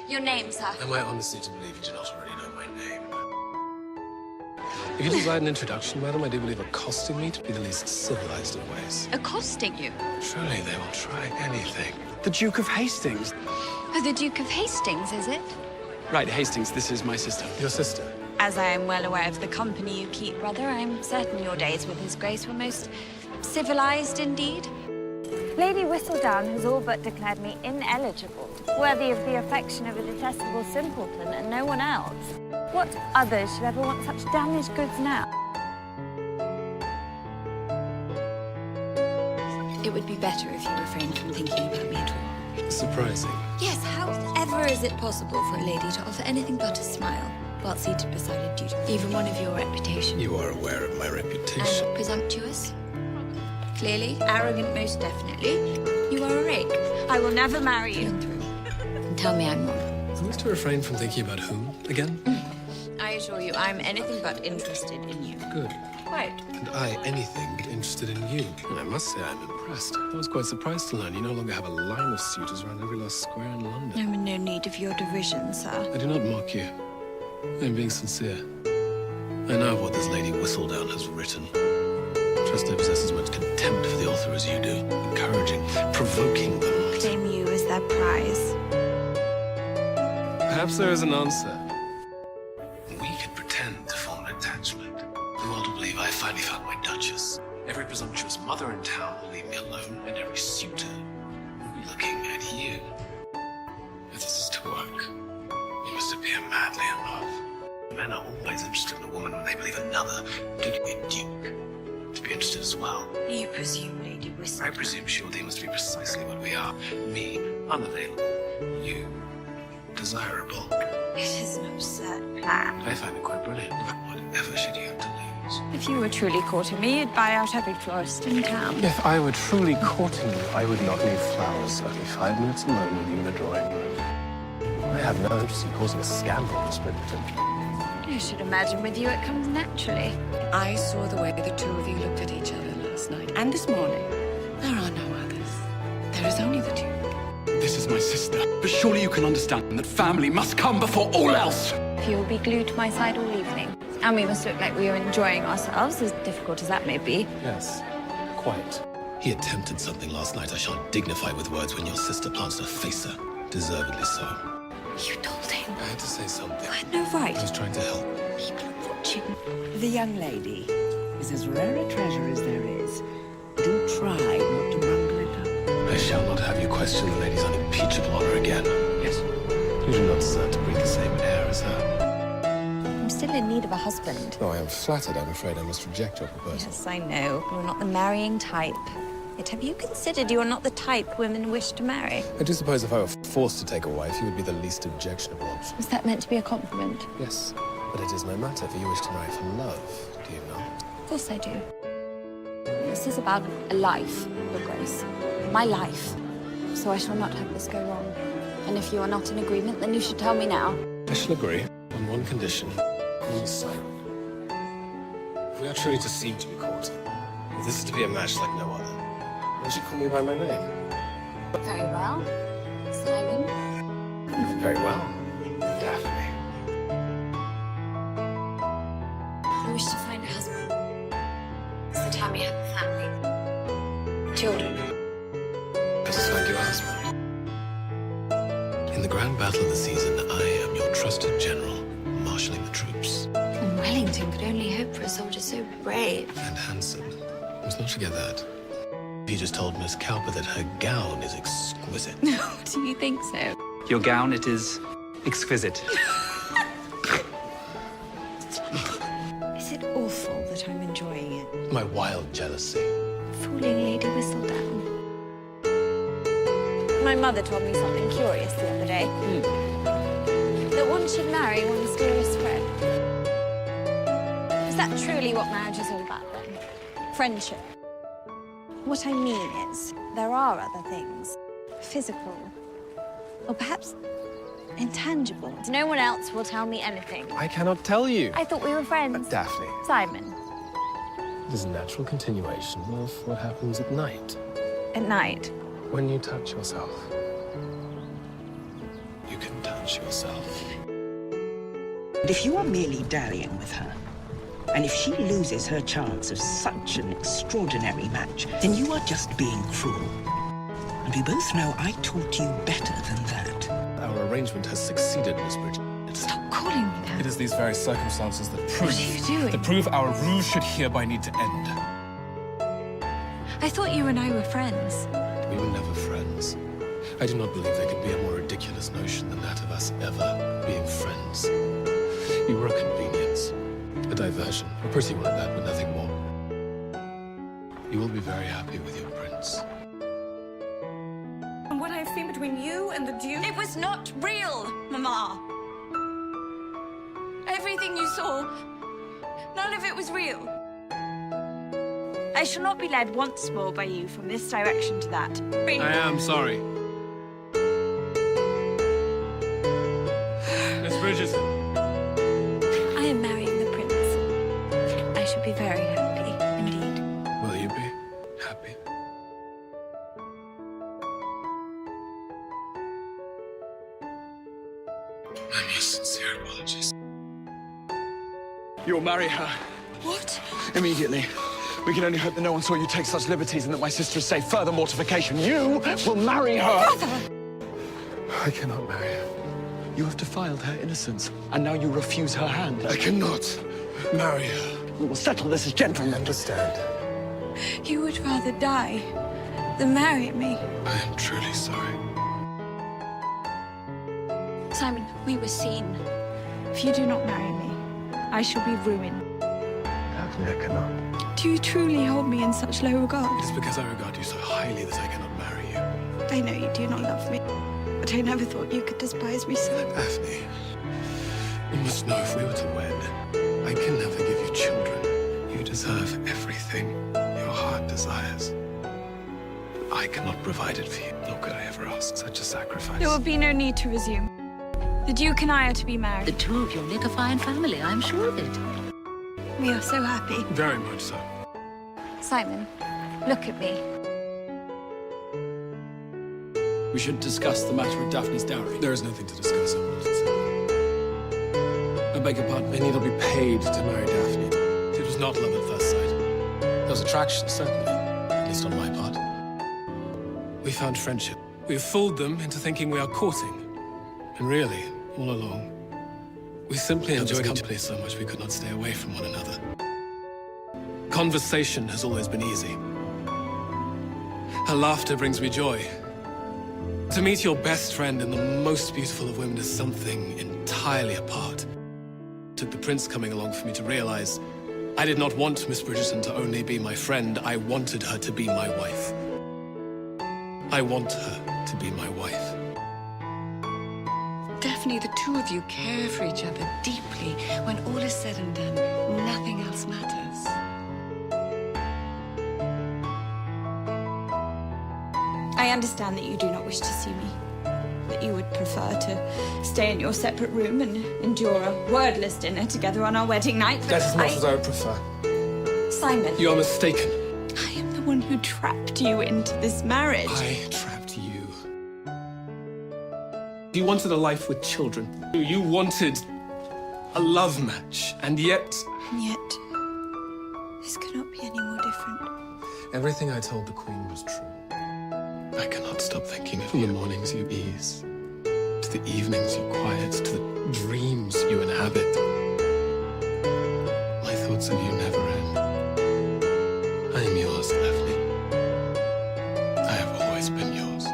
Your name, sir? Am I honestly to believe you do not already know my name? If you desire an introduction, madam, I do believe accosting me to be the least civilized of ways. Accosting you? Truly, they will try anything. The Duke of Hastings. Oh, the Duke of Hastings, is it? Right, Hastings, this is my sister. Your sister? As I am well aware of the company you keep, brother, I'm certain your days with His Grace were most civilized indeed. Lady Whistledown has all but declared me ineligible, worthy of the affection of a detestable simpleton and no one else. What others should ever want such damaged goods now? It would be better if you refrained from thinking about me at all. Surprising. Yes, however is it possible for a lady to offer anything but a smile while seated beside a duke, even one of your reputation? You are aware of my reputation. And presumptuous? Clearly. Arrogant, most definitely. You are a rake. I will never marry you. Through. And tell me I'm wrong. Am I to refrain from thinking about whom again? I assure you, I'm anything but interested in you. Good. Quite. And I anything but interested in you. And I must say I'm impressed. I was quite surprised to learn you no longer have a line of suitors around every last square in London. I'm in no need of your derision, sir. I do not mock you. I'm being sincere. I know what this Lady Whistledown has written. Trust I possess as much contempt for the author as you do, encouraging, provoking them. Claim you as their prize. Perhaps there is an answer. We could pretend to form an attachment. The world will believe I finally found my Duchess. Every presumptuous mother in town will leave me alone, and every suitor will be looking at you. If this is to work, you must appear madly in love. Men are always interested in a woman when they believe another, particularly a duke, to be interested as well. You presume, Lady Whistledown. I presume she will deem us to be precisely what we are. Me, unavailable. You, desirable. It is an absurd plan. I find it quite brilliant. Whatever should you have to lose? If you were truly courting me, you'd buy out every florist in town. If I were truly courting you, I would not need flowers. Only 5 minutes alone with you in the drawing room. I have no interest in causing a scandal, Miss Bridgerton. I should imagine with you it comes naturally. I saw the way the two of you looked at each other last night and this morning. There are no others. There is only the Duke. This is my sister. But surely you can understand that family must come before all else. If you'll be glued to my side all evening. And we must look like we are enjoying ourselves, as difficult as that may be. Yes, quite. He attempted something last night I shan't dignify with words when your sister plants to face her. Deservedly so. You told him. I had to say something. I had no right. I was trying to help. People are watching. The young lady is as rare a treasure as there is. Do try not to bungle it up. I shall not have you question the lady's unimpeachable honor again. Yes. You do not deserve to breathe the same air as her. I'm still in need of a husband. No, I am flattered. I'm afraid I must reject your proposal. Yes, I know. You're not the marrying type. Yet have you considered you are not the type women wish to marry? I do suppose if I were forced to take a wife, you would be the least objectionable option. Was that meant to be a compliment? Yes, but it is no matter, for you wish to marry for love, do you not? Of course I do. This is about a life, Your Grace. My life. So I shall not have this go wrong. And if you are not in agreement, then you should tell me now. I shall agree, on one condition. Call me Simon. If we are truly to seem to be courting, if this is to be a match like no other, then you call me by my name. Very well. Simon. Very well, Daphne. I wish to find a husband. It's the time you have a family. Children. Let us find you a husband. In the grand battle of the season, I am your trusted general, marshalling the troops. And Wellington could only hope for a soldier so brave. And handsome. You must not forget that. You just told Miss Cowper that her gown is exquisite. Do you think so? Your gown, it is exquisite. Is it awful that I'm enjoying it? My wild jealousy. Fooling Lady Whistledown. My mother told me something curious the other day. That one should marry one's dearest friend. Is that truly what marriage is all about, then? Friendship. What I mean is, there are other things. Physical. Or perhaps intangible. No one else will tell me anything. I cannot tell you. I thought we were friends. Daphne. Simon. It is a natural continuation of what happens at night. At night. When you touch yourself. You can touch judge yourself. And if you are merely dallying with her, and if she loses her chance of such an extraordinary match, then you are just being cruel. And we both know I taught you better than that. Our arrangement has succeeded, Miss Bridgerton. Stop calling me that. It is these very circumstances that prove... What are you doing? That prove our ruse should hereby need to end. I thought you and I were friends. We were never friends. I do not believe there could be a more ridiculous notion than that of us ever being friends. You were a convenience, a diversion, a pretty one at that, but nothing more. You will be very happy with your prince. And what I've seen between you and the Duke... It was not real, Mama. Everything you saw, none of it was real. I shall not be led once more by you from this direction to that. I am sorry. Miss Bridgerton. I am marrying the prince. I shall be very happy, indeed. Will you be happy? My most sincere apologies. You'll marry her. What? Immediately. We can only hope that no one saw you take such liberties and that my sister is safe. Further mortification. You will marry her. Brother! I cannot marry her. You have defiled her innocence, and now you refuse her hand. I cannot marry her. We will settle this as gentlemen. Understand? You would rather die than marry me. I am truly sorry. Simon, we were seen. If you do not marry me, I shall be ruined. Daphne, I cannot. Do you truly hold me in such low regard? It is because I regard you so highly that I cannot marry you. I know you do not love me, but I never thought you could despise me so. Daphne, you must know if we were to wed, I can never give you children. You deserve everything your heart desires. But I cannot provide it for you, nor could I ever ask such a sacrifice. There will be no need to resume. The Duke and I are to be The married. two of you make a fine family, I'm sure of it. We are so happy. Very much so. Simon, look at me. We should discuss the matter of Daphne's dowry. There is nothing to discuss, I wanted to say. I beg your pardon. I need not be paid to marry Daphne. It was not love at first sight. There was attraction, certainly, at least on my part. We found friendship. We have fooled them into thinking we are courting. And really, all along, we simply enjoyed company so much we could not stay away from one another. Conversation has always been easy. Her laughter brings me joy. To meet your best friend in the most beautiful of women is something entirely apart. It took the prince coming along for me to realize I did not want Miss Bridgerton to only be my friend, I wanted her to be my wife. I want her to be my wife. Daphne, the two of you care for each other deeply. When all is said and done, nothing else matters. I understand that you do not wish to see me. That you would prefer to stay in your separate room and endure a wordless dinner together on our wedding night. But That is not as I would prefer. Simon, You are mistaken. I am the one who trapped you into this marriage. I trapped you. You wanted a life with children. You wanted a love match, and yet... And yet, this cannot be any more different. Everything I told the Queen was true. I cannot stop thinking of you. From the mornings you ease, to the evenings you quiet, to the dreams you inhabit. My thoughts of you never end. I am yours, Daphne. I have always been yours.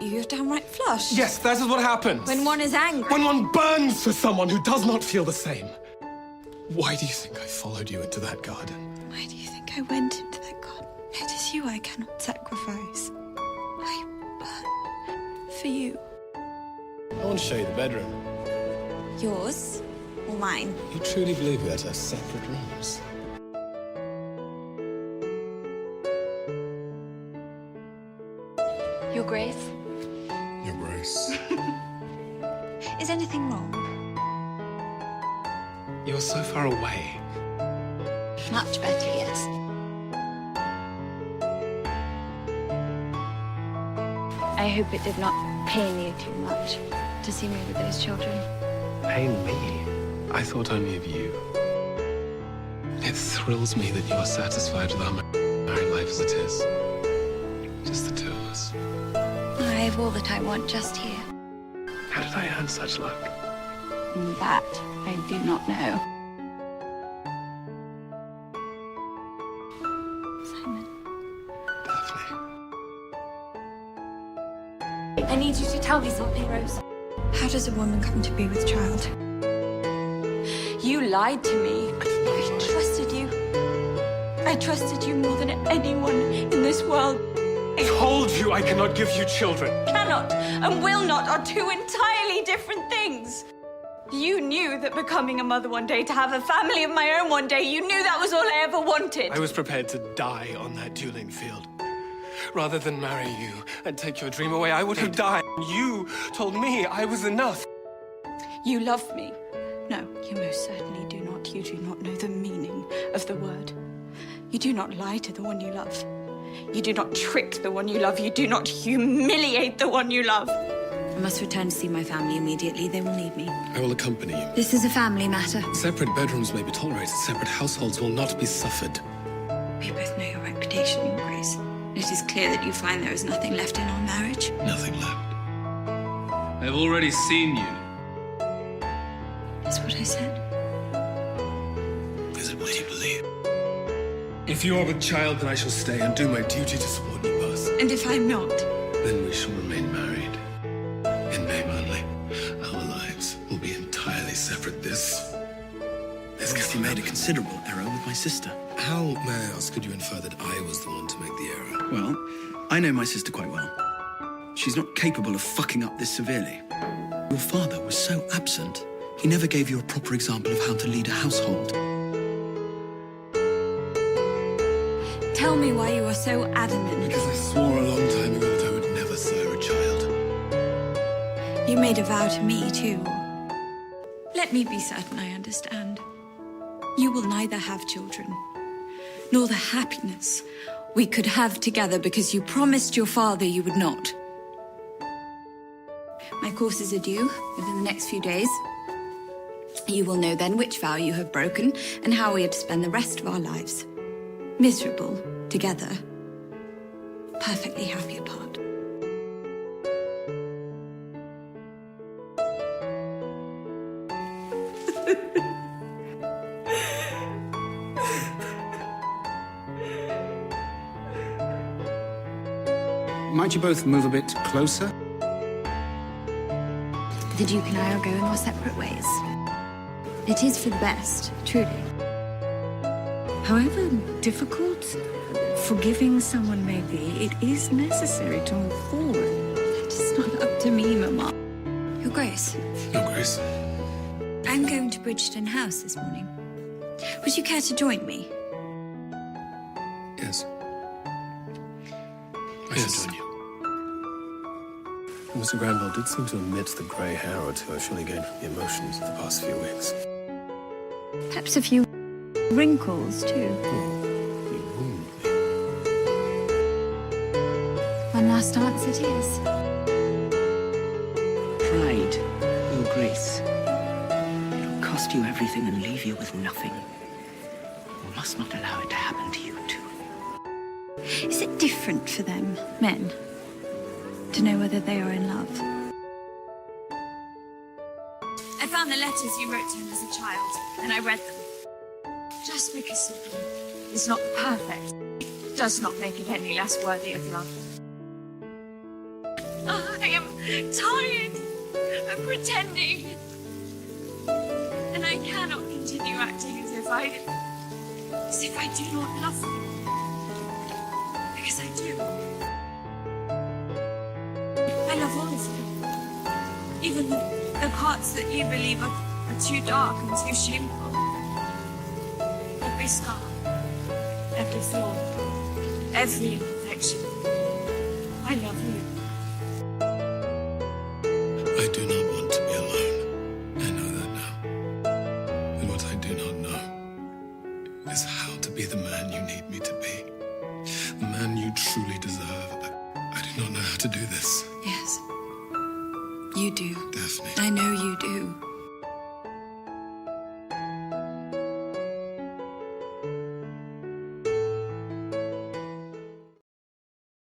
You're downright flushed. Yes, that is what happens. When one is angry. When one burns for someone who does not feel the same. Why do you think I followed you into that garden? Why do you think I went into that garden? It is you I cannot sacrifice. I burn for you. I want to show you the bedroom. Yours or mine? You truly believe we are to have separate rooms? Your Grace? Your Grace. Is anything wrong? You are so far away. Much better, yes. I hope it did not pain you too much to to see me with those children. Pain me? I thought only of you. It thrills me that you are satisfied with our married life as it is. Just the two of us. I have all that I want just here. How did I earn such luck? That I do not know. Simon. Daphne. I need you to tell me something, Rose. How does a woman come to be with child? You lied to me. I trusted you. I trusted you more than anyone in this world. I told you I cannot give you children. Cannot and will not are two entirely different things. You knew that becoming a mother one day, to have a family of my own one day, you knew that was all I ever wanted. I was prepared to die on that dueling field. Rather than marry you and take your dream away, I would have died. You told me I was enough. You love me. No, you most certainly do not. You do not know the meaning of the word. You do not lie to the one you love. You do not trick the one you love. You do not humiliate the one you love. I must return to see my family immediately. They will need me. I will accompany you. This is a family matter. Separate bedrooms may be tolerated. Separate households will not be suffered. We both know your reputation, Your Grace. It is clear that you find there is nothing left in our marriage. Nothing left. I've already seen you. That's what I said. Is it what you believe? If you are with child, then I shall stay and do my duty to support you both. And if I'm not? Then we shall remain married. In name only. Our lives will be entirely separate. This You made a considerable error with my sister. How, may I ask, could you infer that I was the one to make the error? Well, I know my sister quite well. She's not capable of fucking up this severely. Your father was so absent, he never gave you a proper example of how to lead a household. Tell me why you are so adamant. Because I swore a long time ago that I would never sire a child. You made a vow to me, too. Let me be certain I understand. You will neither have children, nor the happiness we could have together because you promised your father you would not. My courses are due within the next few days. You will know then which vow you have broken and how we are to spend the rest of our lives. Miserable together, perfectly happy apart. Might you both move a bit closer? The Duke and I are going our separate ways. It is for the best, truly. However difficult forgiving someone may be, it is necessary to move forward. It is not up to me, Mama. Your Grace, Your Grace. I'm going to Bridgerton House this morning. Would you care to join me? Yes. I shall join you. Mr. Granville did seem to omit the grey hair or two I've surely gained from the emotions of the past few weeks. Perhaps a few wrinkles, too. You wound me. One last dance it is. Pride, Your Grace. It'll cost you everything and leave you with nothing. You must not allow it to happen to you, too. Is it different for them, men, to know whether they are in love? I found the letters you wrote to him as a child, and I read them. Just because something is not perfect does not make it any less worthy of love. I am tired of pretending, and I cannot continue acting as if I do not love you. Because I do. I love all of you. Even the parts that you believe are too dark and too shameful. Every scar, every flaw, every imperfection. I love you. I do not want to be alone. I know that now. And what I do not know is how to be the man you need me to be. The man you truly deserve. I do not know how to do this. Yes, you do.